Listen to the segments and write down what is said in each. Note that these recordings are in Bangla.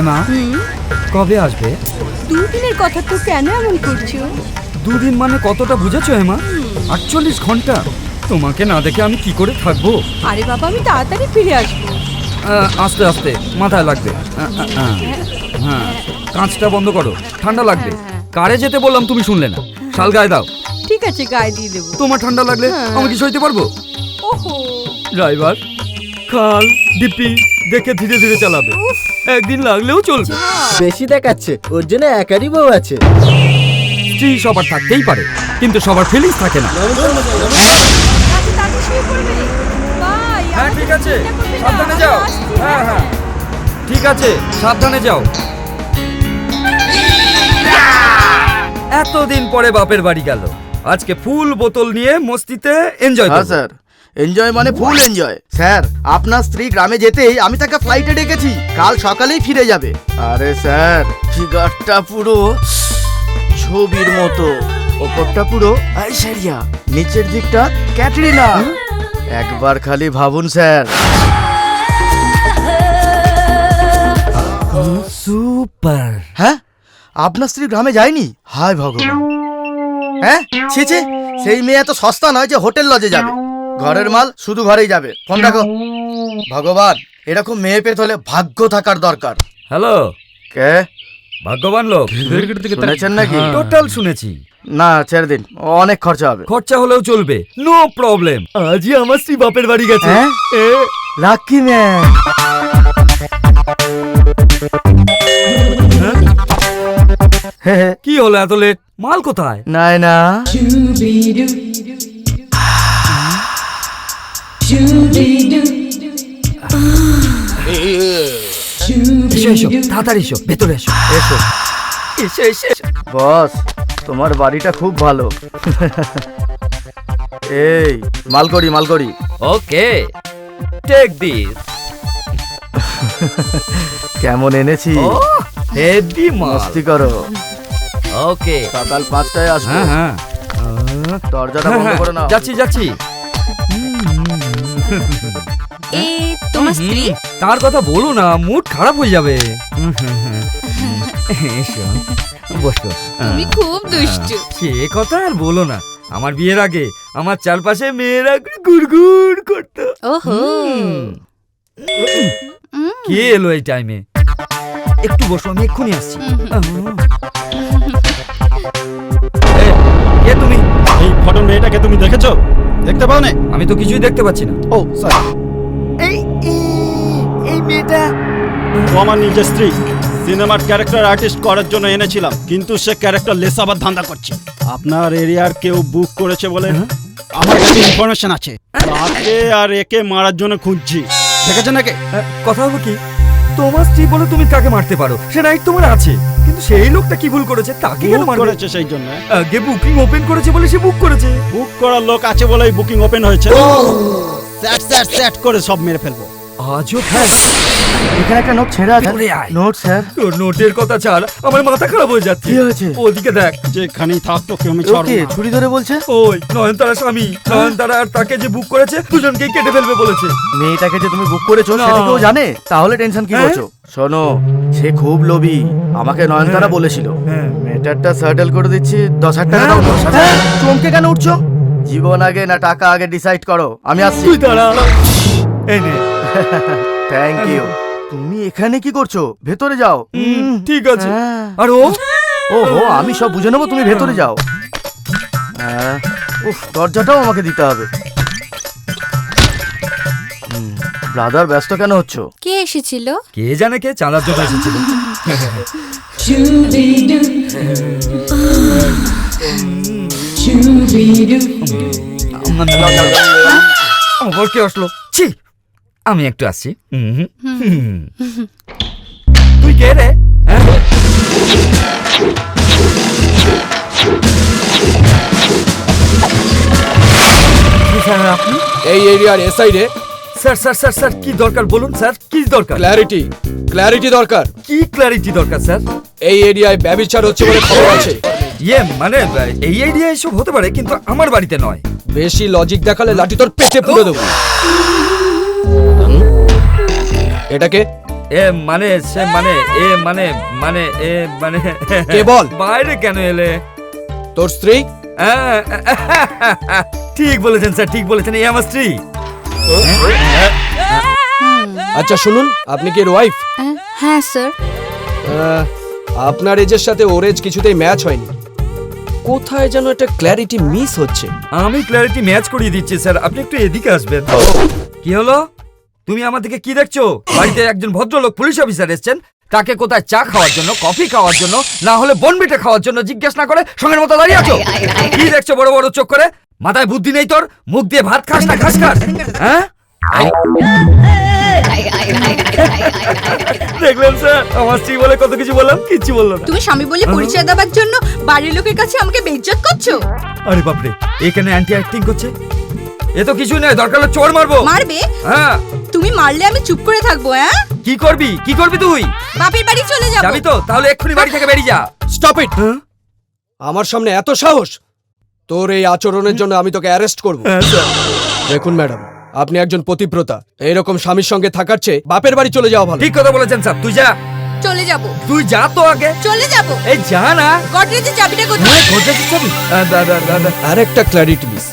মা কবে আসবে? দুদিনের কথা তো কেন এমন করছো? দুদিন মানে কতটা বুঝেছো হেমা? 48 ঘন্টা। তোমাকে না দেখে আমি কি করে থাকবো? আরে বাবা, আমি তাড়াতাড়ি ফিরে আসবো। আস্তে আস্তে, মাথায় লাগবে। হ্যাঁ, কাঁচটা বন্ধ করো, ঠান্ডা লাগবে। কারে যেতে বললাম তুমি শুনলে না। শাল গায়ে দাও। ঠিক আছে, গায়ে দিয়ে দেবো। তোমার ঠান্ডা লাগলে আমি কি সইতে পারবো? ওহো, ড্রাইভার খাল ডিপি দেখে ধীরে ধীরে চালাবে, একদিন লাগলেও চলবে। বেশি দেখাচ্ছে, ওর জন্য একারই বউ আছে। স্ত্রী সবার থাকতেই পারে, কিন্তু সবার ফিলিংস থাকে না। তাড়াতাড়ি শুয়ে পড়বে। বাই। হ্যাঁ ঠিক আছে, সাবধানে যাও। হ্যাঁ হ্যাঁ ঠিক আছে, সাবধানে যাও। এতদিন পরে বাপের বাড়ি গেল, আজকে ফুল বোতল নিয়ে মস্তিতে এনজয় হ্যাঁ করব। স্যার, এনজয় মানে ফুল এনজয়। স্যার, আপনার স্ত্রী গ্রামে যেতেই আমি তাকে ফ্লাইটে ডেকেছি, কাল সকালেই ফিরে যাবে। আরে স্যার, ফিগারটা পুরো ছবির মতো, ওপরটা পুরো ঐশ্বরিয়া, নিচের দিকটা ক্যাটরিনা। একবার খালি ভাবুন স্যার। সুপার। হ্যাঁ, আপনার স্ত্রী গ্রামে যায়নি? হায় ভগবান। হ্যাঁ, ছি ছি, সেই মেয়ে এত সস্তা নয় যে হোটেল লজে যাবে। ঘরের মাল শুধু ঘরেই যাবে। ফোন রাখো। ভগবান, এরকম মেয়ে পেতে হলে ভাগ্য থাকার দরকার। হ্যালো, কে? ভাগ্যবান লোক। শুনেছেন নাকি? টোটাল শুনেছি। না, ছেড়ে দিন, অনেক খরচা হবে। খরচা হলেও চলবে, নো প্রবলেম। আজই আমার স্ত্রী বাপের বাড়ি গেছে। হ্যাঁ? Lucky man. কি হলো এত লেট? মাল কোথায়? নাই না, এসো এসো, তাড়াতাড়ি এসো, ভেতরে এসো। এসো। এসো এসো এসো। বস, তোমার বাড়িটা খুব ভালো। এই মালকড়ি মালকড়ি। ওকে, টেক দিস। কেমন এনেছি? ও হেভি মাল। মস্তি করো। ওকে, সকাল 5টায় আসবো। হ্যাঁ হ্যাঁ দরজাটা বন্ধ করে নাও। যাচ্ছি যাচ্ছি। এ তোমার স্ত্রী? তার কথা বলো না, মুড খারাপ হয়ে যাবে। এসো, বসো। তুমি খুব দুষ্টু। সে কথা আর বলো না, আমার বিয়ের আগে আমার চারপাশে মেয়েরা গুড়গুড় করতো। ওহো, কে এলো এই টাইমে? একটু বসো, আমি এক্ষুনি আসছি। এ, কে তুমি? এই ফটো মেয়েটাকে তুমি দেখেছো? দেখতে পাও না? আমি তো কিছুই দেখতে পাচ্ছি না। ও সরি, এই মেয়েটা ও আমার নিজের স্ত্রী। সিনেমার ক্যারেক্টার আর্টিস্ট করার জন্য এনেছিলাম, কিন্তু সে ক্যারেক্টার লেস আবার ধান্দা করছে। আপনার এরিয়ার কেউ বুক করেছে বলে আমার কাছে ইনফরমেশন আছে। তাকে আর একে মারার জন্য খুঁজছি। দেখেছেন নাকি? কথা হলো কি, তোমার স্ত্রী বলে তুমি কাকে মারতে পারো, সে রাইট তোমার আছে, কিন্তু সেই লোকটা কি ভুল করেছে? তাকে কেন বুক মারবে? করেছে সেই জন্য। আগে বুকিং ওপেন করেছে বলে সে বুক করেছে। বুক করার লোক আছে বলেই বুকিং ওপেন হয়েছে। স্যাট স্যাট স্যাট করে সব মেরে ফেলবো। আজও হ্যাঁ, এখানে একটা নোট ছেড়ে আছে। ভেতরে আয়। Note sir. তোর নোটের কথা ছাড়, আমার মাথা খারাপ হয়ে যাচ্ছে। কি হয়েছে? ওদিকে দেখ। যেখানেই থাকতো কেউ আমি ছাড়বো ওকে না। ছুরি ধরে বলছে। ওই নয়নতারা স্বামী, নয়নতারা আর তাকে যে বুক করেছে দুজনকেই কেটে ফেলবে বলেছে। মেয়েটাকে যে তুমি বুক করেছো না। সেটা কেউ জানে? তাহলে টেনশন কি হ্যাঁ? করছো? শোনো, সে খুব লোভী, আমাকে নয়নতারা বলেছিল। হ্যাঁ। মেয়েটারটা সেটেল করে দিচ্ছি, 10,000 টাকা দাও। 10,000? চমকে কেন উঠছো? জীবন আগে না টাকা আগে ডিসাইড করো। আমি আসছি। তুই দাঁড়া। এই নে। Thank you. তুমি এখানে কি করছো? ভেতরে যাও। ঠিক আছে। হ্যাঁ। আর ও? ওহো, আমি সব বুঝে নেবো, তুমি ভেতরে যাও। হ্যাঁ, উফ, দরজাটাও আমাকে দিতে হবে। ব্রাদার, ব্যস্ত কেন হচ্ছ? কে এসেছিল? কে জানে কে চালার জন্য এসেছিল। আবার কে আসলো? ছি, আমি একটু আসছি। তুই কে রে? হ্যাঁ? কি স্যার আপনি? এই এরিয়ার এসআই রে। স্যার স্যার স্যার স্যার কি দরকার বলুন স্যার, কি দরকার? ক্ল্যারিটি দরকার। কি ক্ল্যারিটি দরকার স্যার? এই এরিয়ায় ব্যভিচার হচ্ছে বলে খবর আছে। মানে এই আইডিয়া এসব হতে পারে, কিন্তু আমার বাড়িতে নয়। বেশি লজিক দেখালে লাঠি তোর পেটে পুরো দেবো। এটাকে মানে সে মানে মানে কে বল? বাইরে কেন এলে? তোর স্ত্রী? ঠিক বলেছেন স্যার, ঠিক বলেছেন, এই আমার স্ত্রী। আচ্ছা শুনুন, আপনি কি এর ওয়াইফ? হ্যাঁ স্যার। আপনার এজের সাথে ওর এজ কিছুতেই ম্যাচ হয়নি। কোথায় যেন একটা ক্ল্যারিটি মিস হচ্ছে। আমি ক্ল্যারিটি ম্যাচ করিয়ে দিচ্ছি স্যার, আপনি একটু এদিকে আসবেন। কি হলো? তুমি আমার দিকে কি দেখছো? বাড়িতে একজন ভদ্রলোক পুলিশ অফিসার এসেছেন, তাকে কোথায় চা খাওয়ার জন্য, কফি খাওয়ার জন্য, না হলে বনবিটা খাওয়ার জন্য জিজ্ঞেস না করে সঙ্গের মতো দাঁড়িয়ে আছো। কি দেখছো বড় বড় চোখ করে? মাথায় বুদ্ধি নেই তোর? মুখ দিয়ে ভাত খাস না ঘাস খাস? হ্যাঁ, দেখলেন স্যার, আমার স্ত্রী বলে কত কিছু বললাম, কিচ্ছু বললো না। তুমি স্বামী বলে পরিচয় দেওয়ার জন্য বাড়ির লোকের কাছে আমাকে বেইজ্জত করছো। আরে বাপরে, এখানে অ্যান্টি অ্যাক্টিং করছে। এ তো কিছু নয়, দরকার হলে চোর মারবো। মারবে? হ্যাঁ। তুমি মারলে আমি চুপ করে থাকবো? হ্যাঁ, কি করবি, কি করবি তুই? বাপের বাড়ি চলে যাবো। যাবি তো? তাহলে এক্ষুনি বাড়ি থেকে বেরিয়ে যা। Stop it! আমার সামনে এত সাহস! তোর এই আচরণের জন্য আমি তোকে অ্যারেস্ট করব। দেখুন ম্যাডাম, আপনি একজন পতিব্রতা। এইরকম স্বামীর সঙ্গে থাকার চেয়ে বাপের বাড়ি চলে যাওয়া ভালো। ঠিক কথা বলেছেন স্যার, তুই যা। চলে যাবো। তুই যা তো আগে। চলে যাবো। এই যা না। গডরেজের চাবিটা কোথায়? গডরেজের চাবি? দাদা। আর একটা ক্ল্যারিটি মিস।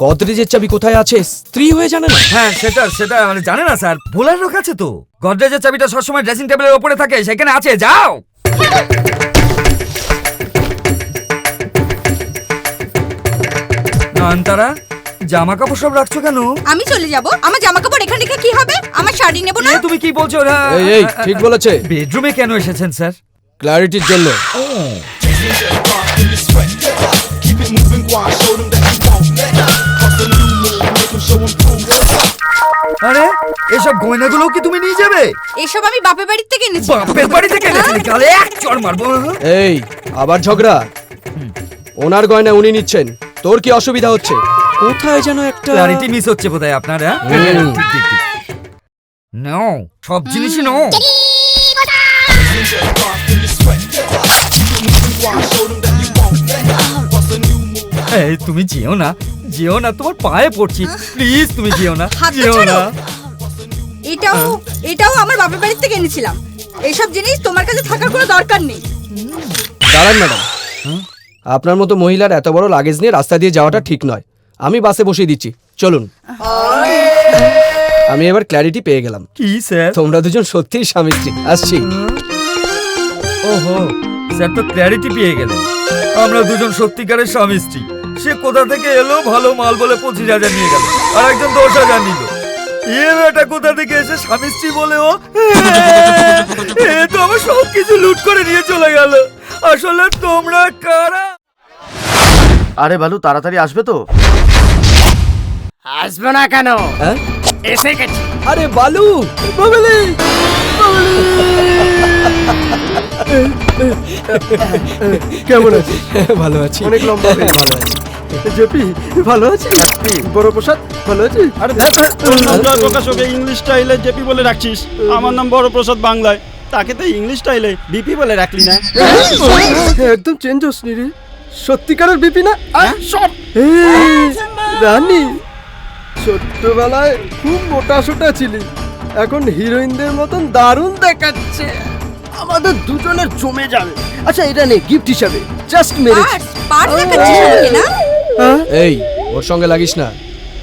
গদরেজের চাবি কোথায় আছে স্ত্রী হয়ে জানে না? হ্যাঁ, সেটা মানে জানে না স্যার, ভোলার লোক আছে তো। গডরেজের চাবিটা সবসময় ড্রেসিং টেবিলের উপরে থাকে, সেখানে আছে, যাও। নয়নতারা, জামা কাপড় সব রাখছো কেন? আমি চলে যাবো। আমার জামা কাপড় এখানে রেখে কি হবে? আমার শাড়ি নেবো না? এ তুমি কি বলছো? এই ঠিক বলেছে। বেডরুমে কেন এসেছেন স্যার? ক্ল্যারিটির জন্য। আরে, এসব গয়নাগুলো কি তুমি নিয়ে যাবে? এসব আমি বাপের বাড়ি থেকে এনেছি। বাপের বাড়ি থেকে এনেছিলি? গালে এক চড় মারবো। এই আবার ঝগড়া? ওনার গয়না উনি নিচ্ছেন, তোর কি অসুবিধা হচ্ছে? কোথায় যেন একটা ক্লারিটি মিস হচ্ছে বোধহয় আপনার। হ্যাঁ, হুম। ঠিক। নাও, সব জিনিসই নাও। এই তুমি যেও না, তোমার পায়ে পড়ছি, প্লিজ তুমি যেও না, হাতটা যেও ছাড়ো। না। এটাও আমার বাপের বাড়ি থেকে এনেছিলাম। এইসব জিনিস তোমার কাছে থাকার কোনো দরকার নেই। দাঁড়ান ম্যাডাম, আপনার মতো মহিলার এত বড় লাগেজ নিয়ে রাস্তা দিয়ে যাওয়াটা ঠিক নয়। আমি বাসে বসিয়ে দিচ্ছি, চলুন। আমি এবার ক্ল্যারিটি পেয়ে গেলাম। কি স্যার? তোমরা দুজন সত্যিই স্বামী স্ত্রী। আসছি। ওহো, স্যার তো ক্ল্যারিটি পেয়ে গেলেন। আমরা দুজন সত্যিকারের স্বামী স্ত্রী। সে কোথা থেকে এলো, ভালো মাল বলে 25,000 নিয়ে গেল, আর একজন 10,000 নিল। এটা কোথা থেকে এসে স্বামী স্ত্রী বলেও এ তো আমার সব কিছু লুট করে নিয়ে চলে গেল। আসলে তোমরা কারা? আরে বালু, তাড়াতাড়ি আসবে তো? আসবে না কেন? হ্যাঁ? এসে গেছি। আরে বালু, কেমন আছিস? ভালো আছি। অনেক লম্বা হয়ে ভালো আছি। জেপি ভালো আছিস? বড় প্রসাদ ভালো আছিস? আরে জয় প্রকাশ ওকে ইংলিশ স্টাইলে জেপি বলে রাখছিস, আমার নাম বড় প্রসাদ বাংলায়, তাকে তো ইংলিশ স্টাইলে বিপি বলে রাখলি না? একদম চেঞ্জ হসনি রে, সত্যিকারের বিপি না। সব রানী, ছোট্টবেলায় খুব মোটা সোটা ছিলি, এখন হিরোইনদের মতন দারুণ দেখাচ্ছে। আমাদের দুজনের জমে যাবে। আচ্ছা এটা নে গিফট হিসাবে, জাস্ট মেরেছি। পার্ট দেখাচ্ছিস আমাকে না? এই ওর সঙ্গে লাগিস না।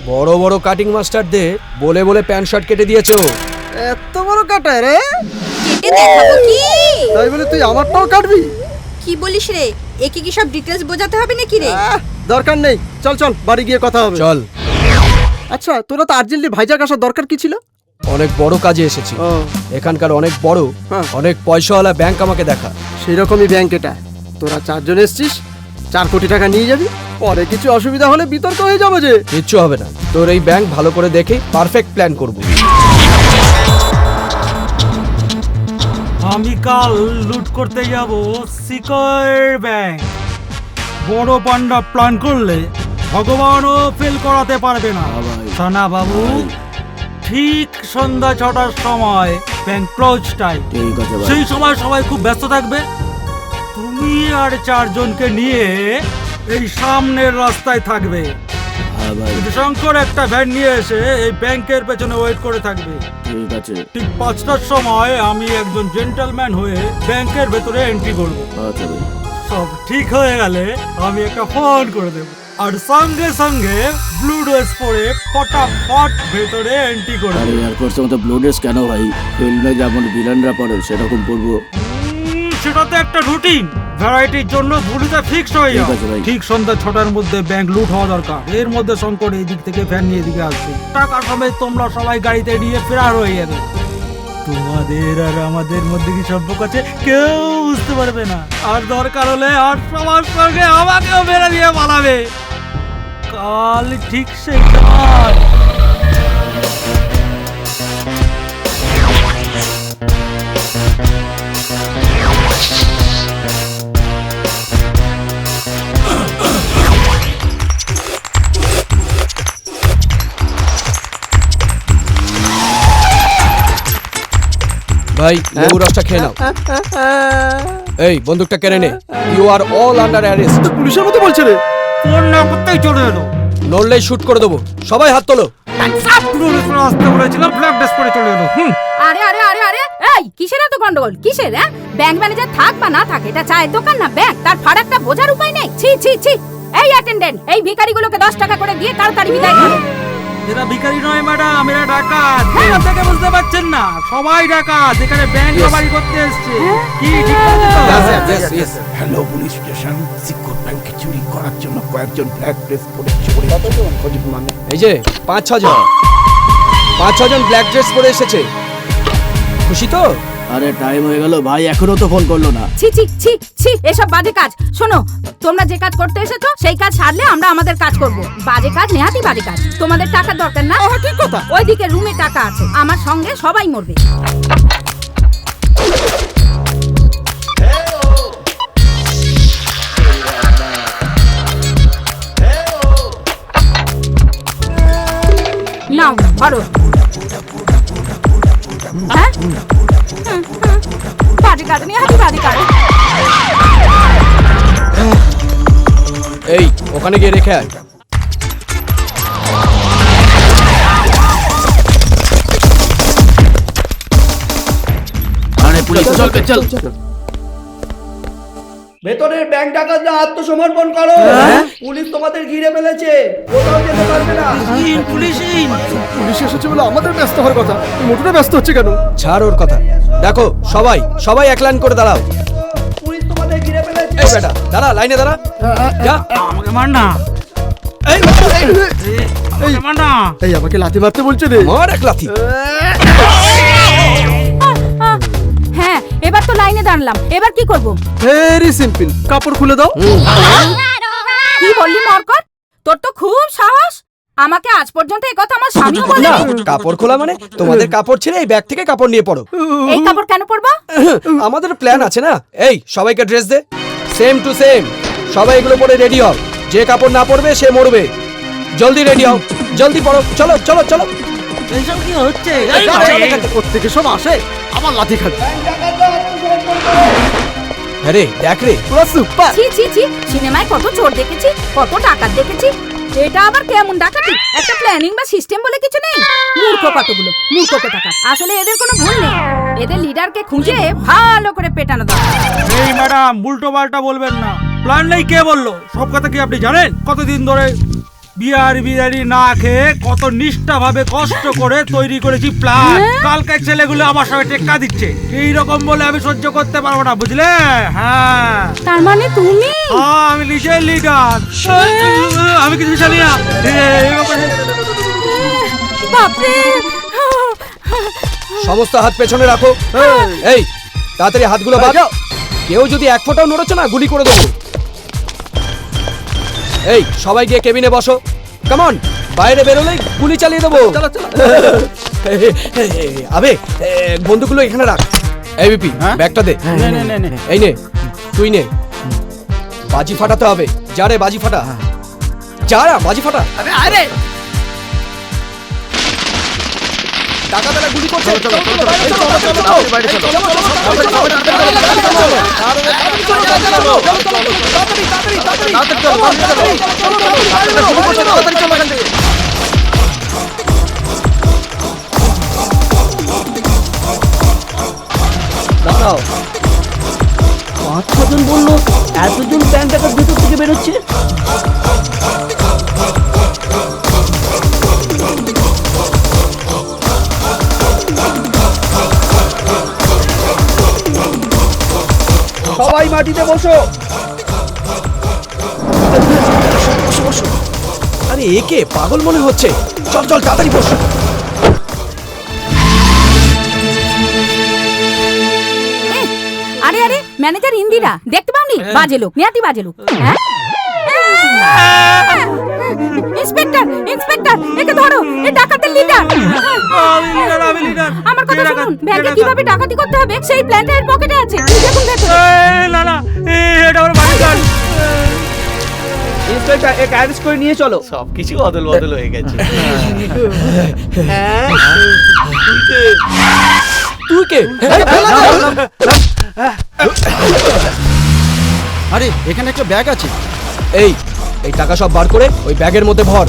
বড় বড় কাটিং মাস্টারদের বলে বলে প্যান্ট শার্ট কেটে দিয়েছে ও। এত বড় কাটায় রে? কেটে দেখাবো কি? তাই বলে তুই আমারটাও কাটবি? কি বলিস রে? একে কি সব ডিটেলস বোঝাতে হবে নাকি রে? দরকার নেই, চল চল বাড়ি গিয়ে কথা হবে। চল। আচ্ছা তোরা তো আর্জেন্টলি ভাইজাগ আসার দরকার কি ছিল? অনেক বড় কাজে এসেছি। এখানকার অনেক বড়, হ্যাঁ। অনেক পয়সাওয়ালা ব্যাংক আমাকে দেখা। সেই রকমই ব্যাংক এটা। তোরা 4 জন এসছিস, 4 কোটি টাকা নিয়ে যাবি, পরে কিছু অসুবিধা হলে বিতর্ক হয়ে যাবে যে। কিচ্ছু হবে না, তোর এই ব্যাংক ভালো করে দেখে পারফেক্ট প্ল্যান করব। আমি কাল লুট করতে যাব সিকিউর ব্যাংক। বড় পান্ডা প্ল্যান করলে ভগবানও ফেল করাতে পারবে না। সানা বাবু, ঠিক সন্ধ্যা 6টার সময় ব্যাংক ক্লোজ টাইম। সেই সময় সবাই খুব ব্যস্ত থাকবে। তুমি আর 4 জনকে নিয়ে এই সামনের রাস্তায় থাকবে। শঙ্কর একটা ভ্যান নিয়ে এসে এই ব্যাংকের পেছনে ওয়েট করে থাকবে। ঠিক আছে। ঠিক 5টার সময় আমি একজন জেন্টলম্যান হয়ে ব্যাংকের ভেতরে এন্ট্রি করব। আচ্ছা ভাই। সব ঠিক হয়ে গেলে আমি একটা ফোন করে দেব, আর সঙ্গে সঙ্গে ব্লু ড্রেস পরে ফটাফট ভেতরে এন্ট্রি করব। আরে এয়ারফোর্সের মতো ব্লু ড্রেস কেন ভাই? ফিল্মে যেমন ভিলেনরা পরে সেরকম পরবো। সেটা তো একটা রুটিন, ভ্যারাইটির জন্য ভুলিটা ফিক্সড হয়ে যাবে। ঠিক আছে ভাই। ঠিক সন্ধ্যা 6টার মধ্যে ব্যাংক লুট হওয়া দরকার। এর মধ্যে শঙ্কর এই দিক থেকে ভ্যান নিয়ে এদিকে আসবে, টাকা সমেত তোমরা সবাই গাড়িতে নিয়ে ফেরার হয়ে যাবে। তোমাদের আর আমাদের মধ্যে কি সম্পর্ক আছে কেউ বুঝতে পারবে না, আর দরকার হলে আর সবার সঙ্গে আমাকেও মেরে দিয়ে পালাবে। কাল ঠিক সেই সময়। ভাই লেবু রসটা খেয়ে নাও। এই বন্দুকটা কেড়ে নে। You are all under arrest. পুলিশের মতো বলছে রে। ফোন না করতেই চলে এলো। নড়লেই শুট করে দেবো। সবাই হাত তোলো। আসতে বলেছিলাম, ব্ল্যাক ড্রেস পরে চলে এলো। আরে আরে আরে আরে এই কিসের এত গন্ডগোল কিসের? ব্যাংক ম্যানেজার থাক বা না থাকে, এটা চায়ের দোকান না ব্যাংক, তার ফারাকটা বোঝার উপায় নেই। ছি ছি ছি। এই অ্যাটেন্ডেন্ট, এই ভিখারিগুলোকে 10 টাকা করে দিয়ে তাড়াতাড়ি বিদায় করো। এরা ভিখারি নয় ম্যাডাম, এরা ডাকাত। আপনাকে বুঝতে পারছেন না, সবাই ডাকাত, এখানে ব্যাংক রবারি করতে এসেছে। কি ঠিক আছে তো? হ্যালো পুলিশ স্টেশন, সিকিউর ব্যাংকে চুরি করার জন্য কয়েকজন ব্ল্যাক ড্রেস পরে চোরে খোঁজ মানে এই যে 5-6 জন ব্ল্যাক ড্রেস পরে এসেছে। খুশি তো? আরে টাইম হয়ে গেল ভাই, এখনো তো ফোন করলো না। ছি ছি ছি ছি, এসব বাজে কাজ। শোনো, তোমরা যে কাজ করতে এসেছো সেই কাজ সারলে আমরা আমাদের কাজ করব। বাজে কাজ নেহাতি বাজে কাজ। তোমাদের টাকার দরকার না? ঠিক কথা। ওইদিকে রুমে টাকা আছে, আমার সঙ্গে সবাই মরবে। নাও ধরো। হ্যাঁ বাজে কাজ নেহাতি বাজে কাজ। এই ওখানে গিয়ে রেখে আয়। আরে পুলিশ চল চল। ভেতরের ব্যাংক ডাকাতরা আত্মসমর্পণ করো। পুলিশ তোমাদের ঘিরে ফেলেছে, কোথাও যেতে পারবে না। পুলিশ এসেছে বলে আমাদের ব্যস্ত হওয়ার কথা, মোটরে ব্যস্ত হচ্ছে কেন? ছাড় ওর কথা। দেখো সবাই এক লাইন করে দাঁড়াও। পুলিশ তোমাদের ঘিরে ফেলেছে। এই বেটা দাঁড়া, লাইনে দাঁড়া। যা। আমাকে মার না, এই আমাকে মার না। এই আমাকে লাথি মারতে বলছে রে। মার এক লাথি। হ্যাঁ এবার তো লাইনে দাঁড়ালাম, এবার কি করব? ভেরি সিম্পল, কাপড় খুলে দাও। কি বললি মরকট? তোর তো খুব সাহস। আমাকে আজ পর্যন্ত এই কথা আমার স্বামীও না, বলেনি। কাপড় খোলা মানে তোমাদের কাপড় ছেড়ে এই ব্যাগ থেকে কাপড় নিয়ে পড়ো। এই কাপড় কেন পরবো? আমাদের প্ল্যান আছে না। এই সবাইকে ড্রেস দে, সেম টু সেম। সবাই এগুলো পরে রেডি হও। যে কাপড় না পরবে সে মরবে। জলদি রেডি হও, জলদি পড়ো। চলো চলো চলো। এইসব কি হচ্ছে? প্রত্যেকে সব আসে, আমার লাথি খাবে। আরে দেখ রে, পুরো সুপার। ছি ছি ছি, সিনেমায় কত চোর দেখেছি, কত ডাকাত দেখেছি। এটা আবার কেমন ডাকাতি? একটা প্ল্যানিং বা সিস্টেম বলে কিছু নেই। মূর্খ কতগুলো, মূর্খ কোথাকার। আসলে এদের কোনো ভুল নেই, এদের লিডারকে খুঁজে ভালো করে পেটানো দরকার। এই ম্যাডাম উল্টো পাল্টা বলবেন না। প্ল্যান নেই কে বললো? সব কথা কি আপনি জানেন? কতদিন ধরে বিয়ারি না খেয়ে কত নিষ্ঠা ভাবে কষ্ট করে তৈরি করেছি প্ল্যান। কালকে ছেলেগুলো আমার সঙ্গে টেক্কা দিচ্ছে, এইরকম বলে আমি সহ্য করতে পারবো না, বুঝলে? হ্যাঁ তার মানে তুমি? আমি নিজের লিডার, আমি কিছু জানি না। বাপরে, সমস্ত হাত পেছনে রাখো। এই তাড়াতাড়ি হাতগুলো বাঁধাও। কেউ যদি এক ফোঁটাও নড়ছে না গুলি করে দেবো। এই সবাই গিয়ে কেবিনে বসো। কামন, বাইরে বেরোলেই গুলি চালিয়ে দেবো। আবে বন্ধুগুলো এখানে রাখ। এই বিপি ব্যাগটা দে। এই নে, তুই নে। বাজি ফাটাতে হবে। যা রে বাজি ফাটা, যা রা বাজি ফাটা। আরে ডাকাতেরা গুলি করছে। মাটিতে বসো। বসো বসো। আরে একে পাগল মনে হচ্ছে। চল চল তাড়াতাড়ি বসো। আরে আরে ম্যানেজার ইন্দিরা দেখতে পাওনি? বাজে লোক, নেহাতি বাজে লোক। হ্যাঁ ইন্সপেক্টর ইন্সপেক্টর, একে ধরো, এ ডাকাতের লিডার। আমি লিডার। আমার কথা শুনুন, ব্যাংকে কিভাবে ডাকাতি করতে হবে সেই প্ল্যানটা এর পকেটে আছে। দেখুন দেখুন। না না, এটা আমার বাড়ির গান। ইন্সপেক্টর এক অ্যারেস্ট করে নিয়ে চলো। সবকিছু অদল বদল হয়ে গেছে। তুই কে? আরে এখানে একটা ব্যাগ আছে। এই এই টাকা সব বার করে ওই ব্যাগের মধ্যে ভর।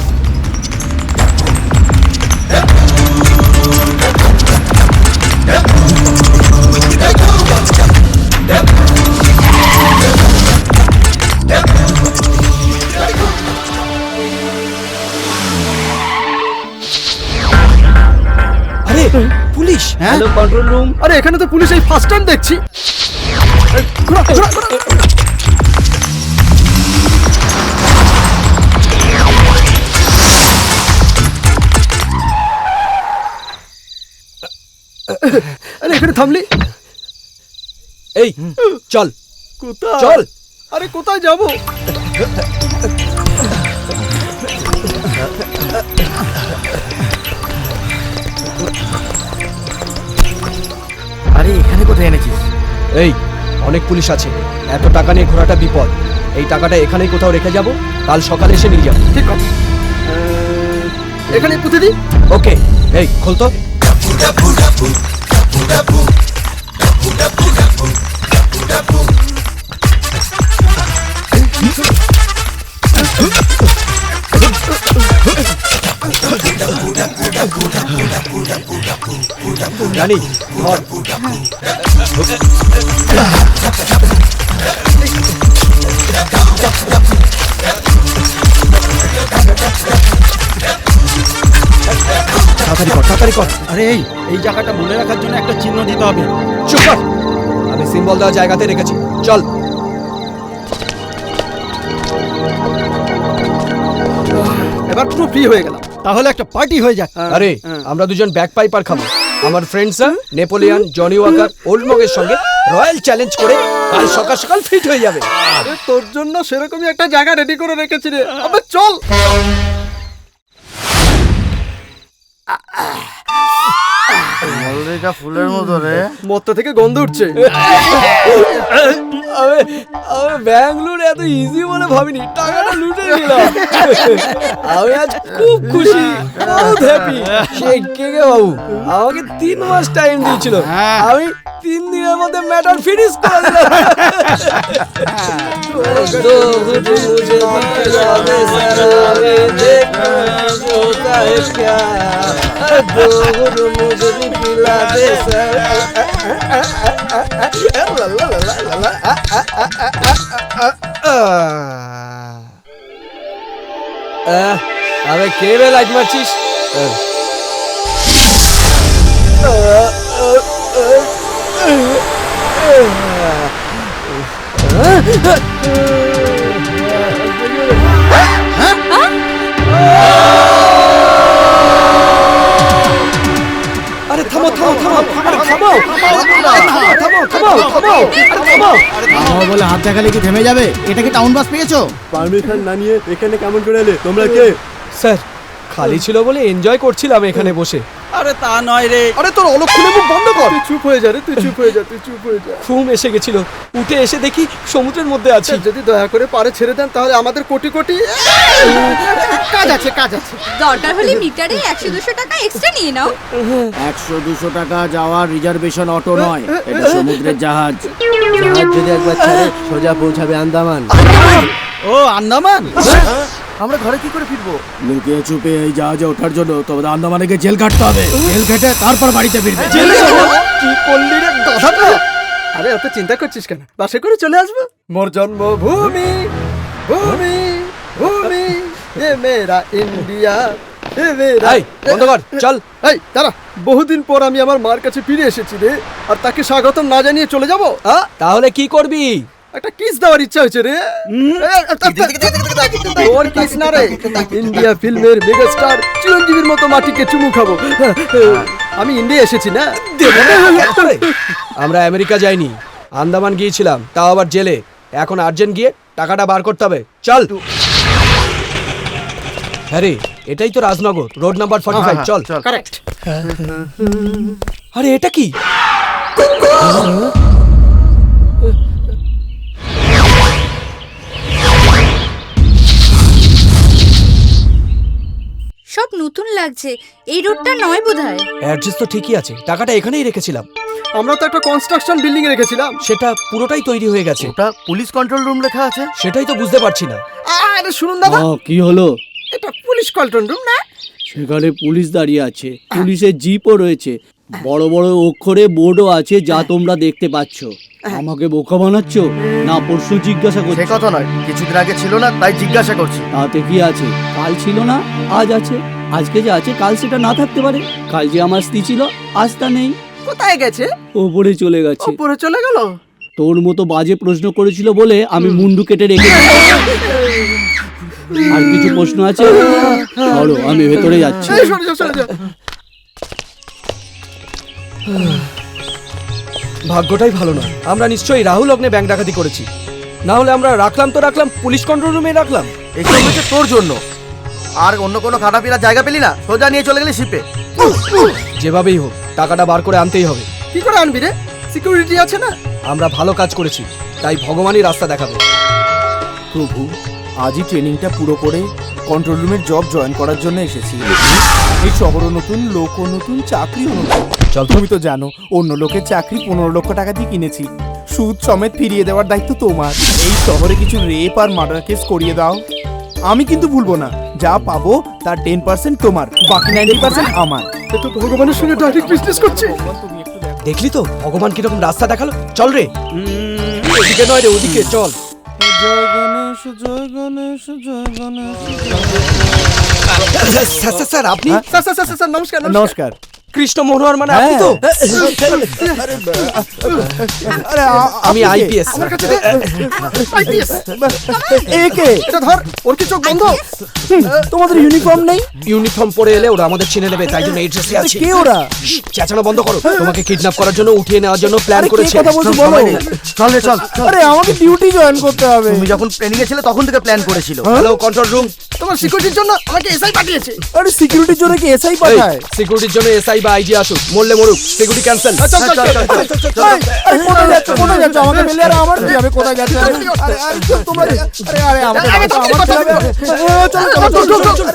আরে পুলিশ! হ্যাঁ কন্ট্রোল রুম। আরে এখানে তো পুলিশ এই ফার্স্ট টাইম দেখছি। ঘোরা, ঘোরা, ঘোরা। আরে এখানে থামলি? এই চল কোথায়? চল। আরে কোথায় যাব? আরে এখানে কোথায় এনেছিস? এই অনেক পুলিশ আছে, এত টাকা নিয়ে ঘোরাটা বিপদ। এই টাকাটা এখানেই কোথাও রেখে যাব, কাল সকালে এসে নিয়ে যাবো। ঠিক আছে। এখানে পুঁতে দিই। ওকে। এই খোল তো। রানী ধর। তাড়াতাড়ি কর, তাড়াতাড়ি কর। আরে এই জায়গাটা মনে রাখার জন্য একটা চিহ্ন দিতে হবে। চুপ কর, আমি সিম্বল দেওয়া জায়গাতে রেখেছি। চল। এবার পুরো ফ্রি হয়ে গেলাম। তাহলে একটা পার্টি হয়ে যাক। আরে আমরা দুজন ব্যাক পাইপার খাবো। আমার ফ্রেন্ডসরা নেপোলিয়ান, জনি ওয়াকার, ওল্ড মগের সঙ্গে রয়্যাল চ্যালেঞ্জ করে কাল সকাল সকাল ফিট হয়ে যাবে। আরে তোর জন্য সেরকমই একটা জায়গা রেডি করে রেখেছি রে। আবে চল। মল্লিকা ফুলের মতো রে। মত্তা থেকে গন্ধ উঠছে। আমি ব্যাঙ্গালোর এত ইজি বলে ভাবিনি, টাকাটা লুটে নিলাম। আমি আজ খুব খুশি, বহুত হ্যাপি। সেই কেকে বাবু আমাকে 3 মাস টাইম দিয়েছিল, আমি 3 দিনের মধ্যে ম্যাটার ফিনিশ করে দিলাম। আরে কে রে লাইট মারছিস? আরে থামো থামো থামো, আরে থামো থামো থামো থামো থামো। বলে হাত দেখালে কি থেমে যাবে? এটা কি টাউন বাস পেয়েছো? পারমিশন না নিয়ে এখানে কেমন করে এলে? তোমরা কে? স্যার খালি ছিল বলে এনজয় করছিলাম এখানে বসে। আরে তা নয় রে। আরে তোর অলক্ষণে মুখ বন্ধ কর। তুই চুপ হয়ে যা রে, তুই চুপ হয়ে যা, তুই চুপ হয়ে যা। ঘুম এসে গেছিল, উঠে এসে দেখি সমুদ্রের মধ্যে আছি। স্যার, যদি দয়া করে পারে ছেড়ে দেন তাহলে আমাদের কোটি কোটি কাজ আছে, কাজ আছে। দরকার হলে মিটারে 100-200 টাকা এক্সট্রা নিয়ে নাও। 100-200 টাকা যাওয়ার রিজার্ভেশন অটো নয়, এটা সমুদ্রের জাহাজ। জাহাজ যদি একবার ছেড়ে সোজা পৌঁছাবে আন্দামান। ও আন্দামান? আমরা ঘরে কি করে ফিরবো? লুকিয়ে চুপে এই জাহাজে ওঠার জন্য তোমাদের আন্দামানে গিয়ে জেল কাটতে হবে। জেল কেটে তারপর বাড়িতে ফিরবে। কি করলি রে গাধাটা? আরে অত চিন্তা করছিস কেন? বাসে করে চলে আসবো। মোর জন্মভূমি, ভূমি ভূমি, এ মেরা ইন্ডিয়া, এ মেরা। এই বন্ধ কর, চল। এই দাঁড়া, বহুদিন পর আমি আমার মার কাছে ফিরে এসেছি রে, আর তাকে স্বাগতম না জানিয়ে চলে যাবো? তাহলে কি করবি? একটা কিস দেওয়ার ইচ্ছা হয়েছে রে। ওর কিস না রে, ইন্ডিয়া ফিল্মের মেগাস্টার চিরঞ্জীবীর মতো মাটিকে চুমু খাবো। আমি ইন্ডিয়া এসেছি না। আমরা আমেরিকা যাইনি, আন্দামান গিয়েছিলাম, তাও আবার জেলে। এখন আর্জেন্ট গিয়ে টাকাটা বার করতে হবে। চল। হ্যাঁ রে, এটাই তো রাজনগর, রোড নাম্বার 45। চল। কারেক্ট। আরে এটা কি? সব নতুন লাগছে, এই রোডটা নয় বোধহয়। অ্যাড্রেস তো ঠিকই আছে, টাকাটা এখানেই রেখেছিলাম। আমরা তো একটা কনস্ট্রাকশন বিল্ডিং এ রেখেছিলাম। সেটা পুরোটাই তৈরি হয়ে গেছে। ওটা পুলিশ কন্ট্রোল রুম লেখা আছে। সেটাই তো বুঝতে পারছি না। আরে শুনুন দাদা, কি হলো? এটা পুলিশ কন্ট্রোল রুম না? সেখানে পুলিশ দাঁড়িয়ে আছে, পুলিশের জিপও রয়েছে, বড় বড় অক্ষরে বোর্ডও আছে, যা তোমরা দেখতে পাচ্ছ। আমাকে বোকা বানাচ্ছ না? প্রশ্ন জিজ্ঞাসা সে করছো। কথা নয়, কিছুদিন আগে ছিল না তাই জিজ্ঞাসা করছি। তাতে কি আছে? কাল ছিল না, আজ আছে। আজকে যে আছে কাল সেটা না থাকতে পারে। কাল যে আমার স্ত্রী ছিল, আজ তা নেই। কোথায় গেছে? ওপরে চলে গেছে। উপরে চলে গেল? তোর মতো বাজে প্রশ্ন করেছিল বলে আমি মুন্ডু কেটে রেখে আর কিছু প্রশ্ন আছে? চলো, আমি ভেতরে যাচ্ছি। এই সরে যা, সরে যা। ভাগ্যটাই ভালো না, আমরা নিশ্চয়ই রাহুল লগ্নে ব্যাংক ডাকাতি করেছি। না হলে আমরা রাখলাম তো রাখলাম, পুলিশ কন্ট্রোল রুমে রাখলাম। এইসব হচ্ছে তোর জন্য। আর অন্য কোনো খাটাপিলা জায়গা পেলি না, সোজা নিয়ে চলে গেলি শিপে। যেভাবেই হোক টাকাটা বার করে আনতেই হবে। কি করে আনবি রে? সিকিউরিটি আছে না? আমরা ভালো কাজ করেছি, তাই ভগবানই রাস্তা দেখাবে। প্রভু, আজই ট্রেনিংটা পুরো করে কন্ট্রোল রুমের জব জয়েন করার জন্য এসেছি। এই শহরও নতুন, লোকও নতুন, চাকরিও নতুন। চল। তুমি তো জানো অন্য লোকের চাকরি 15 লক্ষ টাকা দিয়ে কিনেছি। সুদ সমেত ফিরিয়ে দেওয়ার দায়িত্ব তোমার। এই শহরে কিছু রেপ আর মার্ডার কেস করিয়ে দাও, আমি কিন্তু ভুলবো না। যা পাবো তার 10% তোমার, বাকি 90% আমার। এ তো ভগবানের সঙ্গে ডাইরেক্ট বিজনেস করছে। দেখলি তো ভগবান কিরকম রাস্তা দেখালো। চল রে। ওদিকে নয় রে, ওদিকে চল। জয় গণেশ, জয় গণেশ, জয় গণেশ। স্যার আপনি? স্যার স্যার স্যার স্যার, নমস্কার। নমস্কার। কৃষ্ণ মনোহর মানে আপনি তো? আরে আমি আইপিএস। আমার কাছে দে। আইপিএস। একে এটা ধর, ওর কি চোখ বন্ধ? তোমাদের ইউনিফর্ম নেই? ইউনিফর্ম পরে এলে ওরা আমাদের চিনে নেবে, তাই জন্য এই ড্রেসে আছি। কে ওরা? চেঁচানো বন্ধ করো। তোমাকে কিডন্যাপ করার জন্য, উঠিয়ে নেওয়ার জন্য প্ল্যান আরে কে করেছে। কথা বলছো বলো। চল রে চল। আরে আমাকে ডিউটি জয়েন করতে হবে। তুমি যখন ট্রেনিং এ ছিলে তখন থেকে প্ল্যান করেছিল। Hello control room. তোমার সিকিউরিটির জন্য আমাকে এসআই পাঠিয়েছে। আরে সিকিউরিটির জন্য কি এসআই পাঠায়? সিকিউরিটির জন্য এসআই বা আইজি আসুক, মরলে মরুক, সিকিউরিটি ক্যান্সেল। চল চল চল। আরে কোথায় যাচ্ছ? কোথায় যাচ্ছ? আমাকে মেলে আর আমার কি হবে? কোথায় যাচ্ছ? আরে আরে তোমরা আরে আমাকে আমার ছেলে। চল চল চল চল।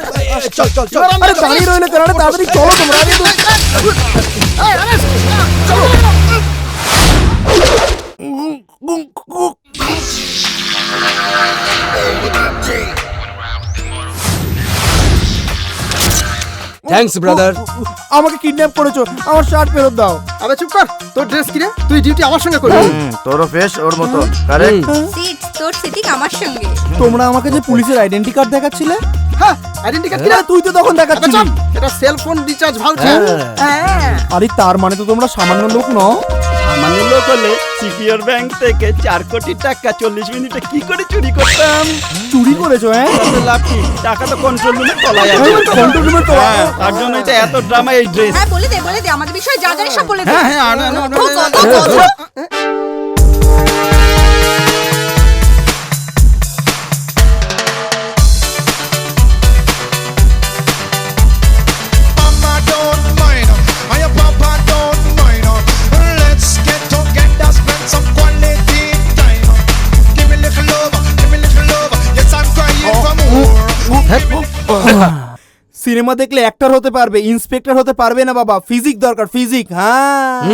চল চল চল। আরে দাঁড়িয়ে রইলে কেন? আরে তাড়াতাড়ি চলো তোমরা। আরে থ্যাঙ্কস ব্রাদার। আমাকে কিডন্যাপ করেছো, আমার শার্ট ফেরত দাও। আবে চুপ কর, তোর ড্রেস কি রে? তুই ডিউটি আমার সঙ্গে করবি। তোরও ফেস ওর মতো। কারেক্ট। সিট তোর সিটিং আমার সঙ্গে। তোমরা আমাকে যে পুলিশের আইডেন্টি কার্ড দেখাচ্ছিলে, হ্যাঁ, আইডেন্টি কার্ড কি রে? তুই তো তখন আবে দেখাচ্ছিলি। চল, এটা সেল ফোন রিচার্জ ভাউচার। হ্যাঁ। আরে তার মানে তো তোমরা সামান্য লোক নও। সামান্য লোক হলে সিকিউর ব্যাংক থেকে 4 কোটি টাকা 40 মিনিটে কি করে চুরি করতাম? চুরি করেছো? হ্যাঁ, তাতে লাভ কি? টাকা তো কন্ট্রোল রুমে তলায় আছে। কন্ট্রোল রুমে তো হ্যাঁ, তার জন্যই তো এত ড্রামা এই ড্রেস। হ্যাঁ বলে দে আমাদের বিষয়ে যা জানিস সব বলে দে। হ্যাঁ হ্যাঁ আনো, আনো, আনো, ও, আনো, কথা আনো। বল। Mama don't mind her, and your papa don't mind her. Let's get together, spend some quality time. Give me little love, give me little love. Yes, I'm crying for more. Cinema দেখলে অ্যাক্টর হতে পারবে, ইন্সপেক্টর হতে পারবে না বাবা। ফিজিক দরকার, ফিজিক। হ্যাঁ।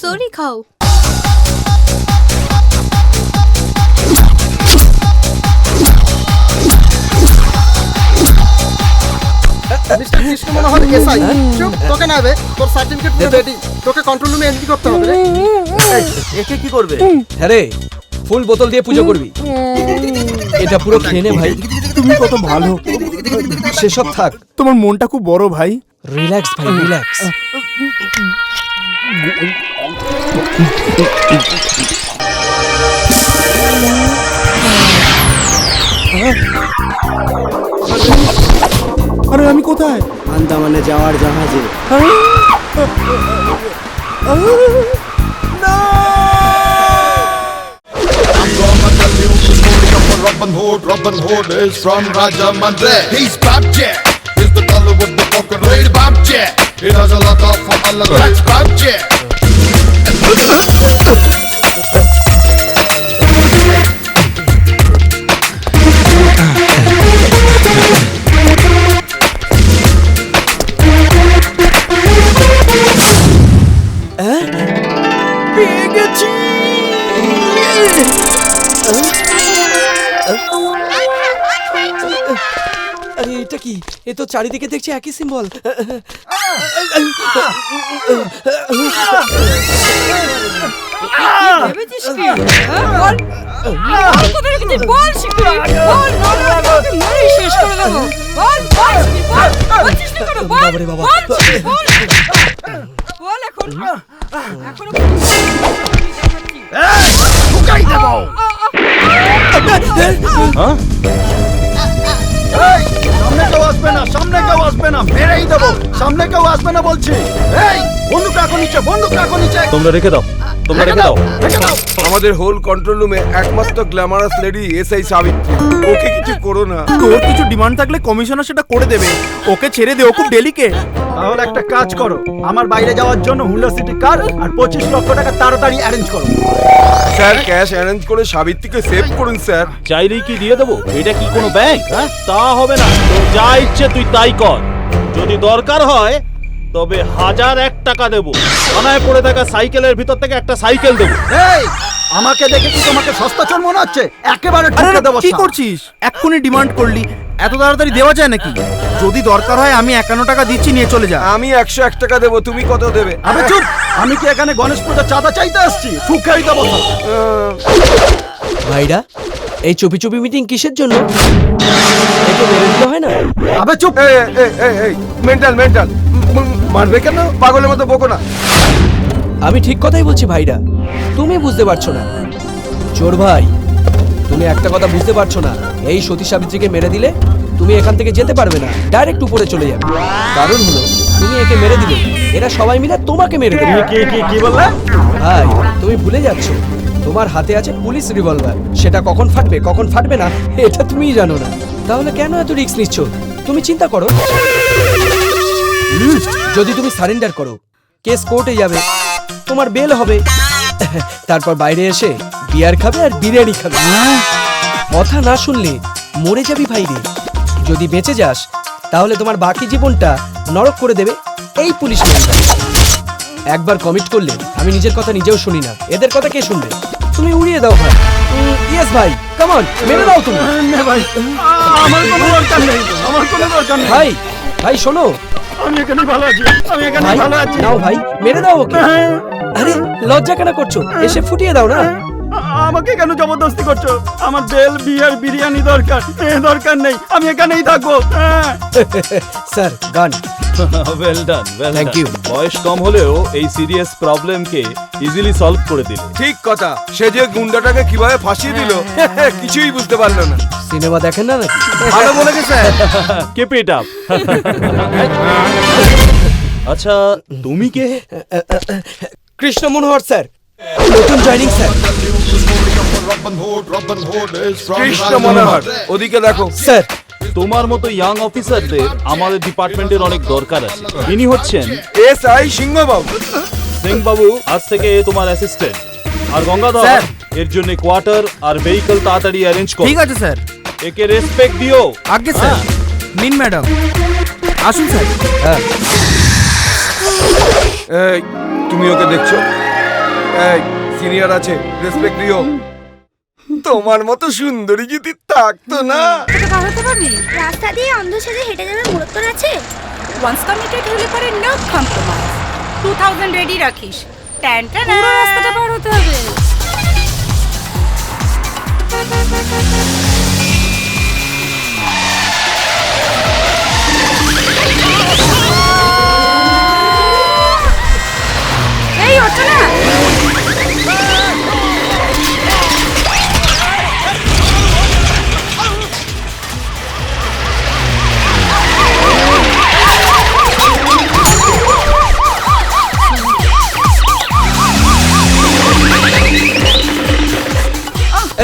সরি খাও। মিস্টার কৃষ্ণ মনোহর এসআই চুপ, তোকে না তোর সার্টিফিকেট রেডি, তোকে কন্ট্রোল রুমে এন্ট্রি করতে হবে রে। একে কি করবে? হ্যাঁ রে, ফুল বোতল দিয়ে পুজো করবি। এটা পুরো খেয়ে নে ভাই। তুমি কত ভালো, সেসব থাক, তোমার মনটা খুব বড় ভাই। রিল্যাক্স ভাই, রিল্যাক্স। আরে আমি কোথায়? আন্দামানে যাওয়ার জাহাজে। Robin Hood is from Rajamandre. He's Bob Jack. He's the fellow with the fucking raid Bob Jack. He does a lot of fun. That's Bob Jack. পেয়ে গেছি। আরে এটা কি? এ তো চারিদিকে দেখছি একই সিম্বল। ভেবেছিস কি? হ্যাঁ, বল। কোথায় রেখেছিস? বল শিগগিরই। বল, নড়বড়ে মেরেই শেষ করে দেবো। বল, বল শিগগিরই, বল। বলছিস কি করে? বল, বাবারে বাবা। বল শিগগিরই, বল। বল এখন। এখনো সামনে কেউ আসবে না, সামনে কেউ আসবে না, মেরেই দেবো। সামনে কেউ আসবে না বলছি। এই বন্দুক রাখো নিচে, বন্দুক রাখো নিচে। তোমরা রেখে দাও, তোমরা রেখে দাও। আমাদের হোল কন্ট্রোল রুমে একমাত্র গ্ল্যামারাস লেডি এসআই সাবিত্রী, ওকে কিছু করো না। তোর কিছু ডিমান্ড থাকলে কমিশনার সেটা করে দেবে, ওকে ছেড়ে দে, ও খুব ডেলিকেট। তাহলে একটা কাজ করো, আমার বাইরে যাওয়ার জন্য হুন্ডা সিটি কার আর 25 লক্ষ টাকা তাড়াতাড়ি অ্যারেঞ্জ করো। স্যার ক্যাশ অ্যারেঞ্জ করে সাবিত্রীকে সেভ করুন স্যার। চাইলেই কি দিয়ে দেবো? এটা কি কোনো ব্যাংক? হ্যাঁ, তা হবে না। তোর যা ইচ্ছে তুই তাই কর। যদি দরকার হয় তবে 1001 টাকা দেবো। থানায় পড়ে থাকা সাইকেলের ভিতর থেকে একটা সাইকেল দেবো। এই আমাকে দেখে কি তোমাকে সস্তা চোর মনে হচ্ছে? একেবারে আরে ঠুকে দেবো। কি করছিস? এক্ষুনি ডিমান্ড করলি, এত তাড়াতাড়ি দেওয়া যায় নাকি? যদি দরকার হয় আমি 51 টাকা দিচ্ছি, নিয়ে চলে যা। আমি 101 টাকা দেবো, তুমি কত দেবে? আবে চুপ! আমি কি এখানে গণেশ পূজা চাঁদা চাইতে আসছি? ঠুকেই দেবো। ভাইরা, এই চুপি চুপি মিটিং কিসের জন্য? একটু মেরে দিলে হয় না? আবে চুপ! এই মেন্টাল মেন্টাল মারবে কেন? পাগলের মতো বকো না। আমি ঠিক কথাই বলছি ভাইরা, তুমি বুঝতে পারছো না। চোর ভাই, তুমি একটা কথা বুঝতে পারছো না। এই সতী সাবিত্রীকে মেরে দিলে তুমি এখান থেকে যেতে পারবে না, ডাইরেক্ট উপরে চলে যাবে। কারণ হলো তুমি একে মেরে দিলে এরা সবাই মিলে তোমাকে মেরে দেবে। কি বললে? ভাই, তুমি ভুলে যাচ্ছ, তোমার হাতে আছে পুলিশ রিভলভার। সেটা কখন ফাটবে কখন ফাটবে না এটা তুমিই জানো না। তাহলে কেন এত রিস্ক নিচ্ছ? তুমি চিন্তা করো, যদি তুমি সারেন্ডার করো কেস কোর্টে যাবে, তোমার বেল হবে, তারপর বাইরে এসে বিয়ার খাবে আর বিরিয়ানি খাবে। কথা না শুনলে মরে যাবি ভাইরে। যদি বেঁচে যাস তাহলে তোমার বাকি জীবনটা নরক করে দেবে এই পুলিশ ম্যানটা। একবার কমিট করলে আমি নিজের কথা নিজেও শুনি না, এদের কথা কে শুনবে? তুমি উড়িয়ে দাও ভাই। ইয়েস ভাই, কাম অন, মেরে দাও তুমি। ভাই আমার কোনো দরকার নেই, আমার কোনো দরকার নেই। ভাই ভাই শোনো, আমি এখানে ভালো আছি, আমি এখানে ভাই ভালো আছি। নাও ভাই, মেরে দাও ওকে। আরে লজ্জা কেন করছো? এসে ফুটিয়ে দাও না। আমাকে কেন জবরদস্তি করছো? আমার বেল বিয়ার বিরিয়ানি দরকার, দরকার নেই, আমি এখানেই থাকবো। স্যার গান। Well done, well Thank you. বয়স কম হলেও এই সিরিয়াস প্রবলেমকে ইজিলি সলভ করে দিল। ঠিক কথা, সে যে গুন্ডাটাকে কিভাবে ফাঁসিয়ে দিল কিছুই বুঝতে পারলো না। সিনেমা দেখেন না নাকি? ভালো বলেছে স্যার। Keep it up. আচ্ছা তুমি কে? কৃষ্ণ মনোহর স্যার, নতুন জয়েনিং স্যার। কৃষ্ণ মনোহর, ওদিকে দেখো স্যার তোমার মতো ইয়াং অফিসারদের আমাদের ডিপার্টমেন্টের অনেক দরকার আছে। ইনি হচ্ছেন এসআই সিংহবাবু। সিং বাবু, আজ থেকে তোমার অ্যাসিস্ট্যান্ট। আর গঙ্গাধর, স্যার। এর জন্য কোয়ার্টার আর ভেহিকল তাড়াতাড়ি অ্যারেঞ্জ করো। ঠিক আছে স্যার। একে রেসপেক্ট দিও। আগে স্যার। নিন ম্যাডাম, আসুন স্যার। হ্যাঁ, এই তুমি ওকে দেখছো? এই সিনিয়র আছে, রেসপেক্ট দিও। তোমার মতো সুন্দরী যদি থাকতো না। বাড়াতে পারবি রাস্তা দিয়ে অন্ধ সেজে হেঁটে যাবে মুরত্তর আছে। ওয়ান্স কমিটেড হলে পরে নো কম্প্রোমাইজ 2000 রেডি রাখিস পুরো রাস্তাটা পার হতে হবে। এই ওঠো না।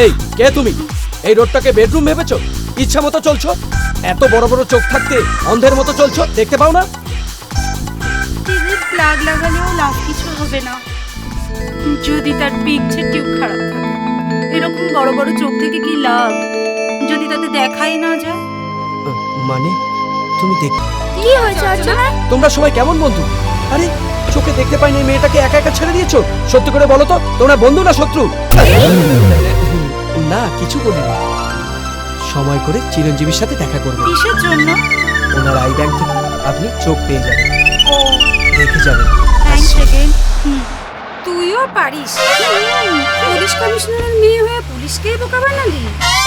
এই কে তুমি? এই রোডটাকে বেডরুম ভেবেছো? ইচ্ছা মতো চলছো? এত বড় বড় চোখ থাকতে অন্ধের মতো চলছো, দেখতে পাও না? টিভির প্লাগ লাগালেও লাভ কিছু হবে না যদি তার পিকচার টিউব খারাপ থাকে। এরকম বড় বড় চোখ থেকে কি লাভ যদি তাতে দেখাই না যায়? মানে তুমি দেখ, কি হয়েছে অর্চনা? তোমরা সবাই কেমন বন্ধু? আরে চোখে দেখতে পাইনি এই মেয়েটাকে একা একা ছেড়ে দিয়েছো? সত্যি করে বলো তো, তোমরা বন্ধু না শত্রু? না কিছু বলিনি। সময় করে চিরঞ্জীবীর সাথে দেখা করবেন। কিসের জন্য? ওনার আই ব্যাংক থেকে আপনি চোখ পেয়ে যাবেন, ও দেখে যাবেন। Thanks again. তুইও পারিস। পুলিশ কমিশনারের মেয়ে হয়ে পুলিশকেই বোকা বানালি।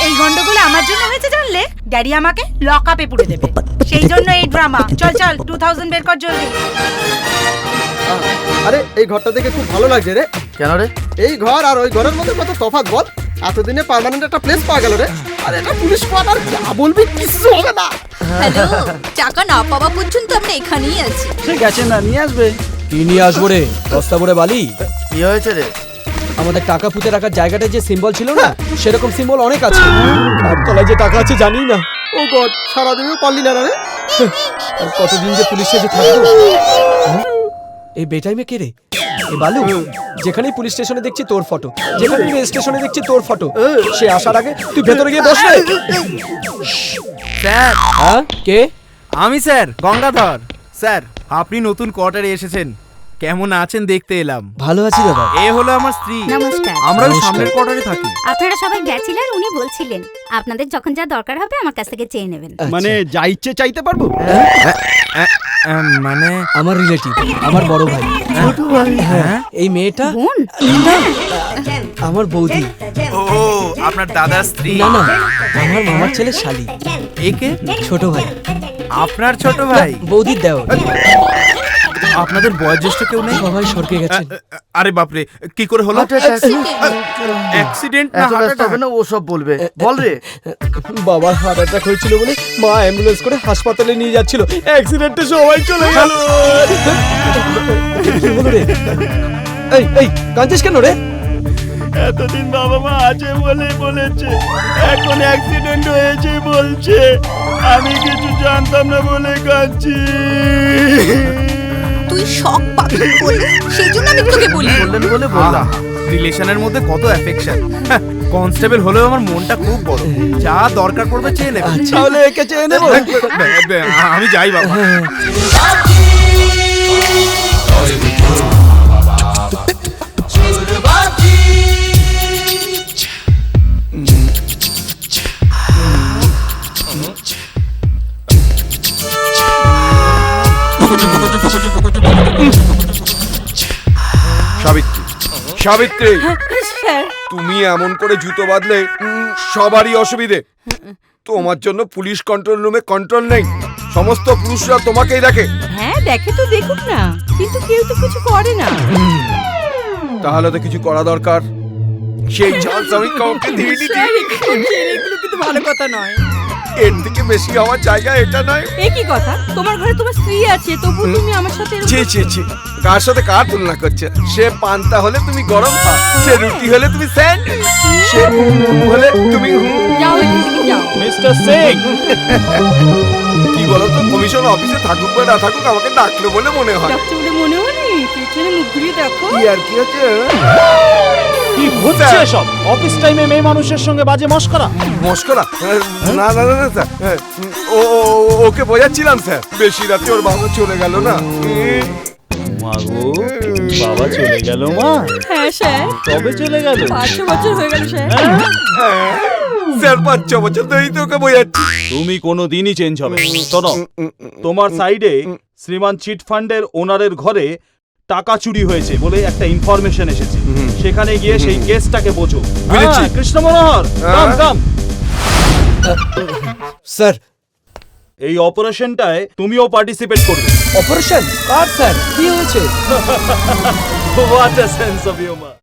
এই গন্ডগোল আমার জন্য হয়েছে জানলে ড্যাডি আমাকে লক আপে পুরে দেবে। সেই জন্য এই ড্রামা। চল চল 2000 বের কর জলদি। আরে এই ঘরটা দেখে খুব ভালো লাগছে রে। কেন রে? এই ঘর আর ওই ঘরের মধ্যে কত তফাৎ বল। এতদিনে পার্মানেন্ট একটা প্লেস পাওয়া গেল রে। আরে এটা পুলিশ কোয়ার্টার, যা বলবি কিছু হবে না। হ্যালো, টাকা না পাওয়া পর্যন্ত আমরা এখানেই আছি। সে গেছে না, নিয়ে আসবে। কি নিয়ে আসবো রে? বস্তা ভরে বালি। কি হয়েছে রে? আমাদের টাকা পুঁতে রাখার জায়গাটায় যে সিম্বল ছিল না, সেরকম সিম্বল অনেক আছে। আর তলায় যে টাকা আছে জানি না। ও গড, সারাদিনও পারলি না রে। আর কতদিন যে পুলিশ সেজে থাকবো। এই বেটাইমে কে রে? এ বালু, যেখানেই পুলিশ স্টেশনে দেখছি তোর ফটো, যেখানে রেল স্টেশনে দেখছি তোর ফটো। সে আসার আগে তুই ভেতরে গিয়ে বস রে। স্যার, হ্যাঁ কে? আমি স্যার গঙ্গাধর। স্যার, আপনি নতুন কোয়ার্টারে এসেছেন, কেমন আছেন দেখতে এলাম। ভালো আছি দাদা। এ হলো আমার স্ত্রী। নমস্কার। আমরা ওই সামনের কোয়ার্টারে থাকি। আপনারা সবাই ব্যাচেলর, উনি বলছিলেন আপনাদের যখন যা দরকার হবে আমার কাছ থেকে চেয়ে নেবেন। মানে যা ইচ্ছে চাইতে পারবো? মানে আমার রিলেটিভ, আমার বড় ভাই। ছোট ভাই? হ্যাঁ, এই মেয়েটা বোন? না, আমার বৌদি। ও, আপনার দাদার স্ত্রী? না না, আমার মামার ছেলে শালি। একে ছোট ভাই। আপনার ছোট ভাই? বৌদির দেওর। আপনাদের বয়োজ্যেষ্ঠ কেউ নেই? সবাই স্বর্গে গেছেন। আরে বাপরে, কি করে হলো? অ্যাক্সিডেন্ট না এত হার্ট ব্যস্ত হবে না, ও সব বলবে। বল রে। বাবার হার্ট অ্যাটাক হয়েছিল বলে মা অ্যাম্বুলেন্স করে হাসপাতালে নিয়ে যাচ্ছিল, অ্যাক্সিডেন্টে সবাই চলে গেল। কি হলো রে? এই এই কাঁদছিস কেন রে? এতদিন বাবা মা আছে বলে বলেছে, এখন অ্যাক্সিডেন্ট হয়েছে বলছে। আমি কিছু জানতাম না বলে কাঁদছি। তুই শক পাবি বলে সেই জন্য আমি তোকে বলি। বললেন বলে বললাম। রিলেশনের মধ্যে কত অ্যাফেকশন। কনস্টেবল হলেও আমার মনটা খুব বড়, যা দরকার পড়বে চেয়ে নেবে। তাহলে একে চেয়ে নেবো। আমি যাই বাবা। সাবিত্রী, সাবিত্রী, তুমি এমন করে জুতো বাঁধলে সবারই অসুবিধে। তোমার জন্য পুলিশ কন্ট্রোল রুমে কন্ট্রোল নেই, সমস্ত পুরুষরা তোমাকেই দেখে। হ্যাঁ দেখে তো দেখুক না, কিন্তু কেউ তো কিছু করে না। তাহলে তো কিছু করা দরকার। সেই চান্স আমি কাউকে দিইনি। এগুলো কিন্তু ভালো কথা নয়। এর থেকে বেশি আমার জায়গা এটা নয়। এ কি কথা? তোমার ঘরে তোমার স্ত্রী আছে, তবু তুমি আমার সাথে ছি ছি ছি, কার সাথে কার তুলনা করছে? সে পান্তা হলে তুমি গরম ভাত, সে রুটি হলে তুমি স্যান্ডউইচ, সে হলে তুমি যাও এখান থেকে যাও। মিস্টার সিং, কি বলো তো, কমিশন অফিসে থাকুক বা না থাকুক আমাকে ডাকলো বলে মনে হয়। ডাকছে বলে মনে হয়নি, পেছনে মুখ ঘুরিয়ে দেখো। কি আর কি হচ্ছে? কি হচ্ছে এসব? অফিস টাইমে মেয়ে মানুষের সঙ্গে বাজে মস্করা। মস্করা? না না না না স্যার, ওকে বোঝাচ্ছিলাম স্যার। বেশি রাতে ওর বাবা চলে গেল না। মাগো, বাবা চলে গেল মা? হ্যাঁ স্যার, কবে চলে গেল? 500 বছর হয়ে গেল স্যার। স্যার 5-6 বছর ধরেই তোকে বোঝাচ্ছি। তুমি কোনো দিনই চেঞ্জ হবে না। শোনো, তোমার সাইডে শ্রীমান চিট ফান্ডের ওনারের ঘরে টাকা চুরি হয়েছে বলে একটা ইনফরমেশন এসেছে। সেখানে গিয়ে সেই কেসটাকে বোঝো। বুঝেছি। কৃষ্ণ মনোহর, কাম কাম। স্যার, এই অপারেশনটায় তুমিও পার্টিসিপেট করবে। অপারেশন কার স্যার? কি হয়েছে? What a sense of humour.